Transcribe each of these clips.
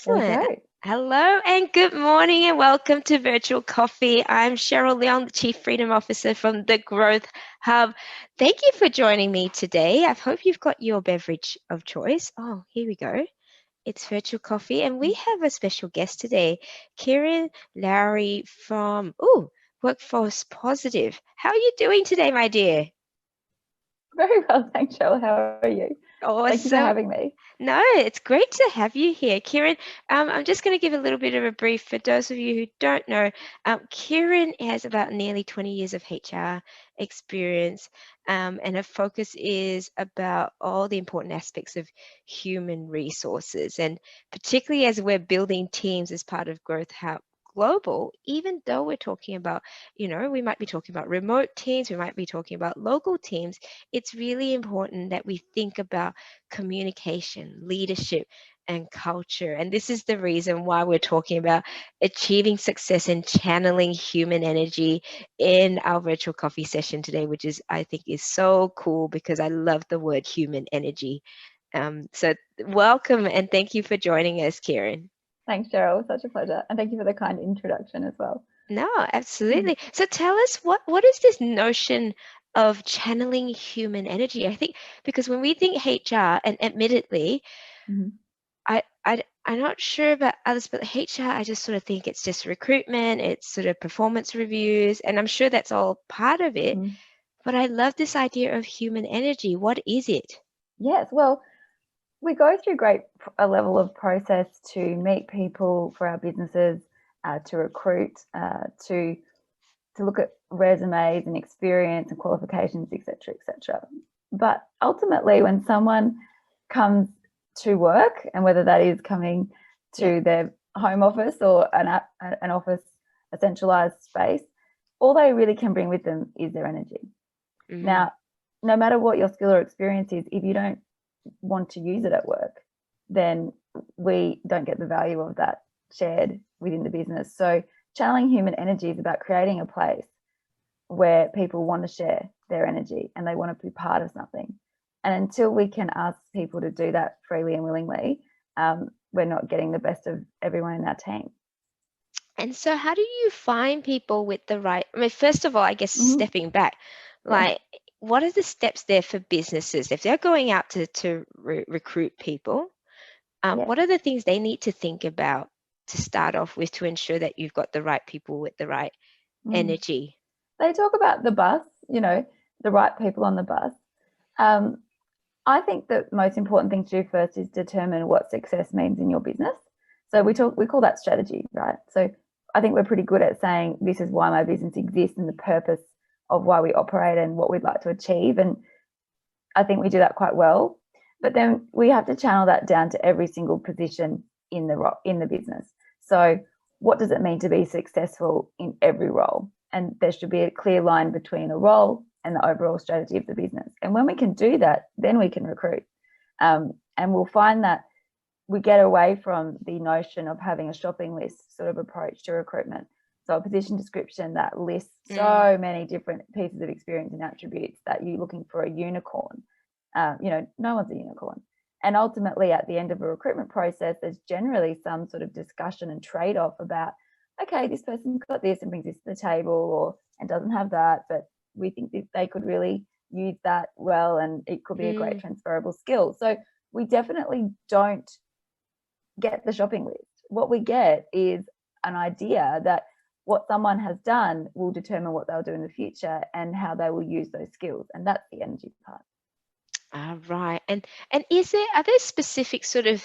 There we Excellent. go. Hello and good morning and welcome to Virtual Coffee. I'm Cheryl Leon, the Chief Freedom Officer from the Growth Hub. Thank you for joining me today. I hope you've got your beverage of choice. Oh, here we go. It's Virtual Coffee and we have a special guest today, Kieran Lowry from Workforce Positive. How are you doing today, my dear? Very well, thanks, Cheryl. How are you? Thank you for Awesome. having me. No, it's great to have you here, Kieran. I'm just going to give a little bit of a brief for those of you who don't know. Kieran has about nearly 20 years of HR experience, and her focus is about all the important aspects of human resources, and particularly as we're building teams as part of Growth Hub Global, even though we're talking about, we might be talking about remote teams, we might be talking about local teams, it's really important that we think about communication, leadership, and culture. And this is the reason why we're talking about achieving success and channeling human energy in our virtual coffee session today, which is, I think, is so cool because I love the word human energy. So welcome and thank you for joining us, Kieran. Thanks, Cheryl. Such a pleasure. And thank you for the kind introduction as well. No, Mhm. absolutely. So tell us what is this notion of channeling human energy? I think because when we think HR, and admittedly, Mhm. I'm not sure about others, but HR, I just sort of think it's just recruitment, it's sort of performance reviews, and I'm sure that's all part of it. Mhm. But I love this idea of human energy. What is it? Yes, well, we go through a level of process to meet people for our businesses, to recruit, to look at resumes and experience and qualifications, etc., etc. But ultimately, when someone comes to work, and whether that is coming Yeah. to their home office or an office, a centralized space, all they really can bring with them is their energy. Mm, Now, no matter what your skill or experience is, if you don't want to use it at work, then we don't get the value of that shared within the business. So, channeling human energy is about creating a place where people want to share their energy and they want to be part of something. And until we can ask people to do that freely and willingly, we're not getting the best of everyone in our team. And so how do you find people with the right, I mean, first of all, I guess Mm-hmm. stepping back, Yeah, like what are the steps there for businesses if they're going out to recruit people? yeah. What are the things they need to think about to start off with to ensure that you've got the right people with the right Mm. energy? They talk about the bus, the right people on the bus. Um, I think the most important thing to do first is determine what success means in your business. So we call that strategy, right? So I think we're pretty good at saying this is why my business exists and the purpose of why we operate and what we'd like to achieve. And I think we do that quite well. But then we have to channel that down to every single position in the business. So what does it mean to be successful in every role? And there should be a clear line between a role and the overall strategy of the business. And when we can do that, then we can recruit. And we'll find that we get away from the notion of having a shopping list sort of approach to recruitment. So a position description that lists Mm, so many different pieces of experience and attributes that you're looking for a unicorn. No one's a unicorn. And ultimately, at the end of a recruitment process, there's generally some sort of discussion and trade-off about, okay, this person's got this and brings this to the table, or and doesn't have that, but we think that they could really use that well, and it could be a great mm. transferable skill. So we definitely don't get the shopping list. What we get is an idea that what someone has done will determine what they'll do in the future and how they will use those skills. And that's the energy part. Right. And are there specific sort of,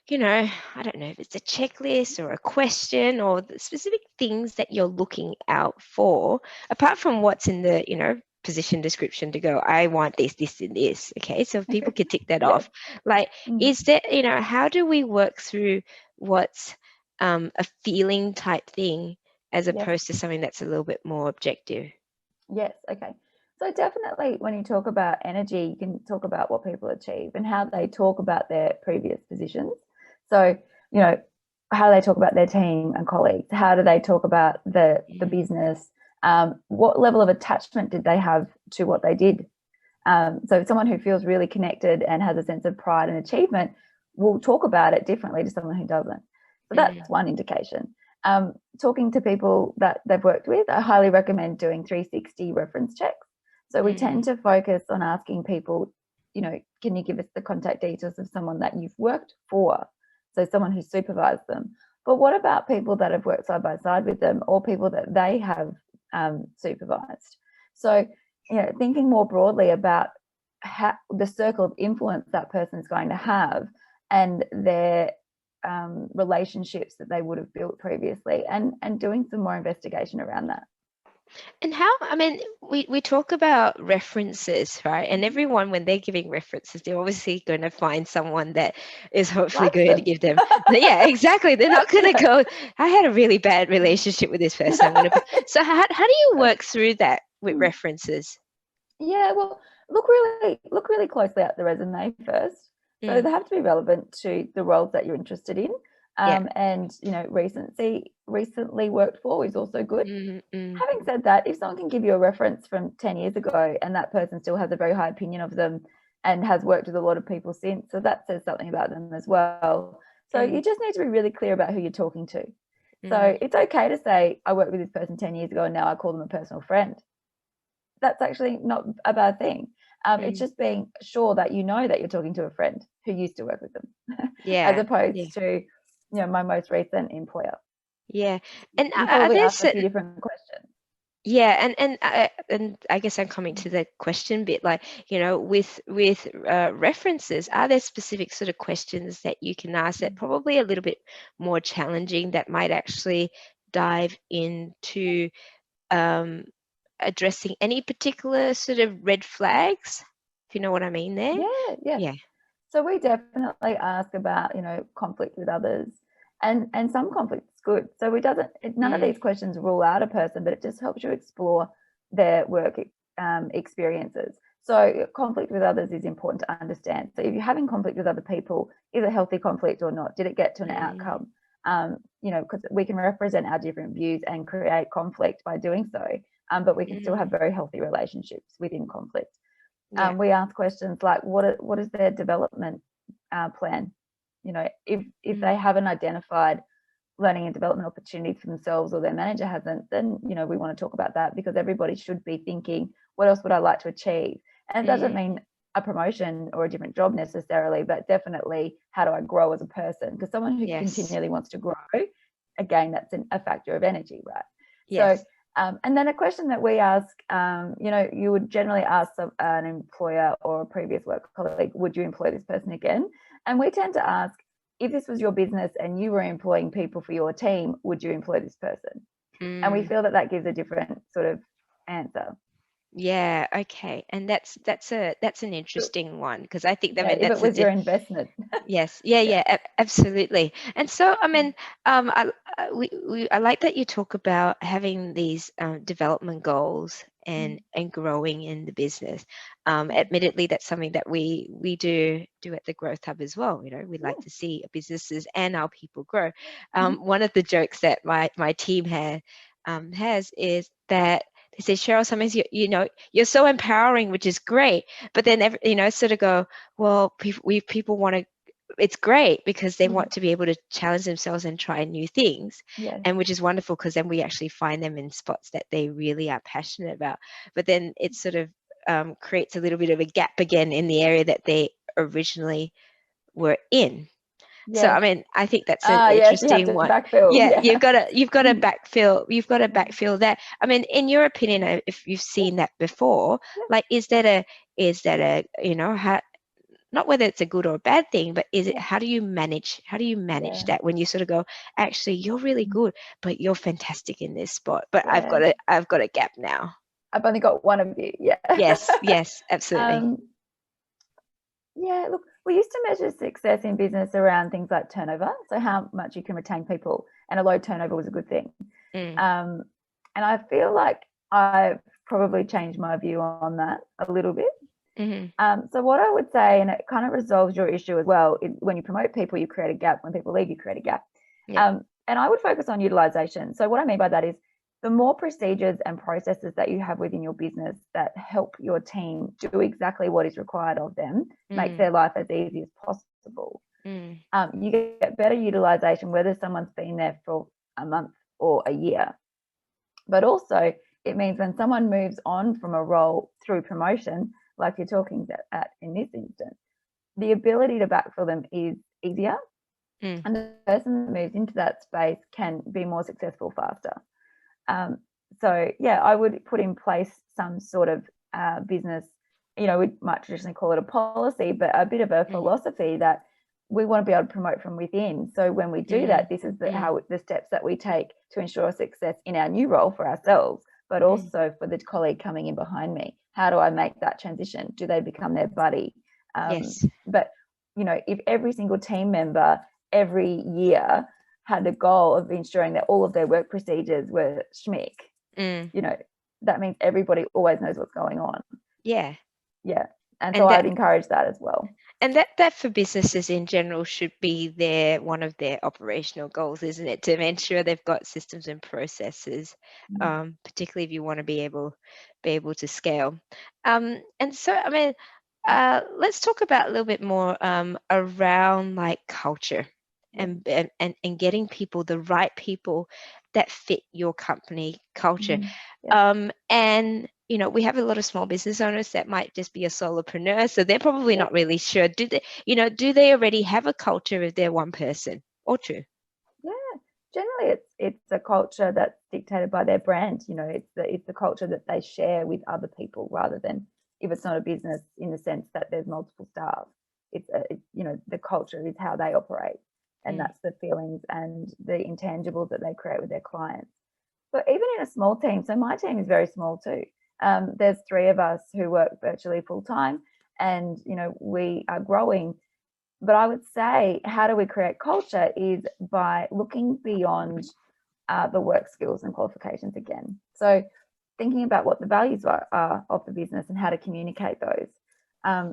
I don't know if it's a checklist or a question or the specific things that you're looking out for, apart from what's in the, position description to go, I want this, this, and this. Okay. So if people could tick that Yes. off. Like, Mm. is there, how do we work through what's a feeling type thing as Yes. opposed to something that's a little bit more objective? Yes. Okay. So definitely when you talk about energy, you can talk about what people achieve and how they talk about their previous positions. So, you know, how do they talk about their team and colleagues? How do they talk about the Mm, business? What level of attachment did they have to what they did? So someone who feels really connected and has a sense of pride and achievement will talk about it differently to someone who doesn't. So that's one indication. Talking to people that they've worked with, I highly recommend doing 360 reference checks. So we tend to focus on asking people, you know, can you give us the contact details of someone that you've worked for? So someone who supervised them. But what about people that have worked side by side with them, or people that they have supervised? So, you know, thinking more broadly about how the circle of influence that person is going to have, and their relationships that they would have built previously, and doing some more investigation around that. And how, I mean, we talk about references, right? And everyone, when they're giving references, they're obviously going to find someone that is hopefully Likes going to them. give them. Yeah, exactly. They're not going to go, I had a really bad relationship with this person. I'm going to. So how do you work through that with references? Yeah, well, look really closely at the resume first. So they have to be relevant to the roles that you're interested in. Yeah. And, you know, recently worked for is also good. Having said that, if someone can give you a reference from 10 years ago and that person still has a very high opinion of them and has worked with a lot of people since, so that says something about them as well. So you just need to be really clear about who you're talking to. So it's okay to say, I worked with this person 10 years ago and now I call them a personal friend. That's actually not a bad thing. It's just being sure that you know that you're talking to a friend who used to work with them, as opposed to, you know, my most recent employer. Yeah. And You are probably there asked a few certain, different questions. yeah, and I guess I'm coming to the question bit, like, you know, with references, are there specific sort of questions that you can ask that probably a little bit more challenging, that might actually dive into addressing any particular sort of red flags, if you know what I mean there? Yeah. Yeah. So we definitely ask about, you know, conflict with others, and some conflict is good. So none of these questions rule out a person, but it just helps you explore their work experiences. So conflict with others is important to understand. So if you're having conflict with other people, is it healthy conflict or not? Did it get to an outcome? You know, because we can represent our different views and create conflict by doing so, but we can still have very healthy relationships within conflict. Yeah. We ask questions like, what is their development plan? You know, if they haven't identified learning and development opportunities for themselves, or their manager hasn't, then, you know, we want to talk about that, because everybody should be thinking, what else would I like to achieve? And it doesn't mean a promotion or a different job necessarily, but definitely, how do I grow as a person? Because someone who continually wants to grow, again, that's a factor of energy, right? Yes. So and then a question that we ask, you know, you would generally ask an employer or a previous work colleague, would you employ this person again? And we tend to ask, if this was your business and you were employing people for your team, would you employ this person? And we feel that that gives a different sort of answer. Yeah, okay. And that's an interesting one, because I think that, I Yeah, mean, if it that's a was your investment. yes, yeah, absolutely. And so, I mean, I like that you talk about having these development goals and growing in the business. Admittedly, that's something that we do at the Growth Hub as well. You know, we like to see businesses and our people grow. One of the jokes that my team has is that they say, Cheryl, sometimes you know, you're so empowering, which is great, but then you know, sort of go, well, people want to, it's great because they want to be able to challenge themselves and try new things. Yes. And which is wonderful, because then we actually find them in spots that they really are passionate about. But then it sort of creates a little bit of a gap again in the area that they originally were in. So I Yes. mean, I think that's an Yes, you have interesting to one. backfill. Yeah, Yeah. you've got to backfill that. I mean, in your opinion, if you've seen that before, like, is that a, you know, how, not whether it's a good or a bad thing, but is it, how do you manage Yeah. that, when you sort of go, actually, you're really good, but you're fantastic in this spot, but Yeah. I've got a gap now. I've only got one of you. Yeah. Yes, absolutely. Yeah, look, we used to measure success in business around things like turnover, so how much you can retain people, and a low turnover was a good thing. And I feel like I've probably changed my view on that a little bit. So what I would say, and it kind of resolves your issue as well, when you promote people, you create a gap. When people leave, you create a gap. And I would focus on utilization. So what I mean by that is, the more procedures and processes that you have within your business that help your team do exactly what is required of them, makes their life as easy as possible. Mm. You get better utilization whether someone's been there for a month or a year. But also, it means when someone moves on from a role through promotion, like you're talking at in this instance, the ability to backfill them is easier. Mm. And the person that moves into that space can be more successful faster. So, yeah, I would put in place some sort of business, we might traditionally call it a policy, but a bit of a philosophy that we want to be able to promote from within. So when we do that, this is the steps that we take to ensure success in our new role for ourselves, but also for the colleague coming in behind me. How do I make that transition? Do they become their buddy? Yes. But, if every single team member every year had the goal of ensuring that all of their work procedures were schmick, that means everybody always knows what's going on. Yeah. Yeah. And And so that- I'd encourage that as well. And that for businesses in general should be one of their operational goals, isn't it? To ensure they've got systems and processes, particularly if you want to be able to scale. And so, I mean, let's talk about a little bit more around like culture and getting people, the right people that fit your company culture. And we have a lot of small business owners that might just be a solopreneur, so they're probably not really sure. Do they already have a culture if they're one person or two? Yeah, generally it's a culture that's dictated by their brand. It's the culture that they share with other people, rather than if it's not a business in the sense that there's multiple staff. It's the culture is how they operate, and that's the feelings and the intangibles that they create with their clients. But even in a small team, so my team is very small too. There's 3 of us who work virtually full time, and we are growing. But I would say, how do we create culture is by looking beyond the work skills and qualifications again. So thinking about what the values are of the business and how to communicate those.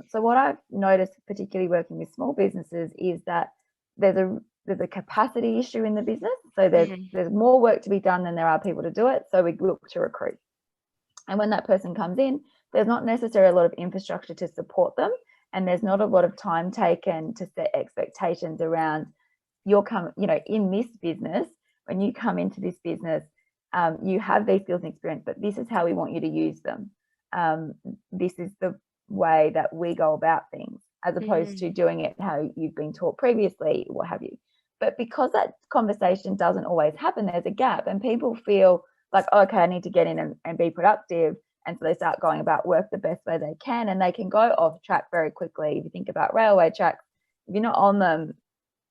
So what I've noticed, particularly working with small businesses, is that there's a capacity issue in the business. So there's more work to be done than there are people to do it. So we look to recruit. And when that person comes in, there's not necessarily a lot of infrastructure to support them. And there's not a lot of time taken to set expectations around in this business. When you come into this business, you have these skills and experience, but this is how we want you to use them. This is the way that we go about things, as opposed to doing it how you've been taught previously, what have you. But because that conversation doesn't always happen, there's a gap, and people feel like, okay, I need to get in and be productive. And so they start going about work the best way they can, and they can go off track very quickly. If you think about railway tracks, if you're not on them,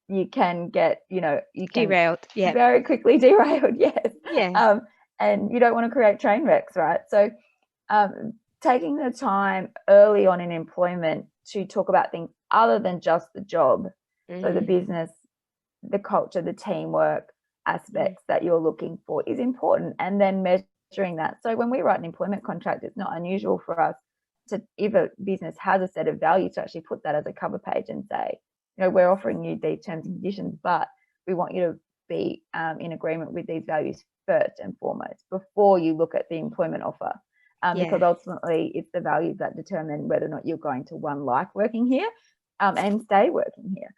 you can get, derailed. Yeah. Very quickly derailed. Yes. Yeah. And you don't want to create train wrecks, right? So taking the time early on in employment to talk about things other than just the job. So the business, the culture, the teamwork aspects that you're looking for is important, and then measuring that. So when we write an employment contract, it's not unusual for us to, if a business has a set of values, to actually put that as a cover page and say, we're offering you these terms and conditions, but we want you to be in agreement with these values first and foremost before you look at the employment offer. Because ultimately it's the values that determine whether or not you're going to, one, like working here and stay working here.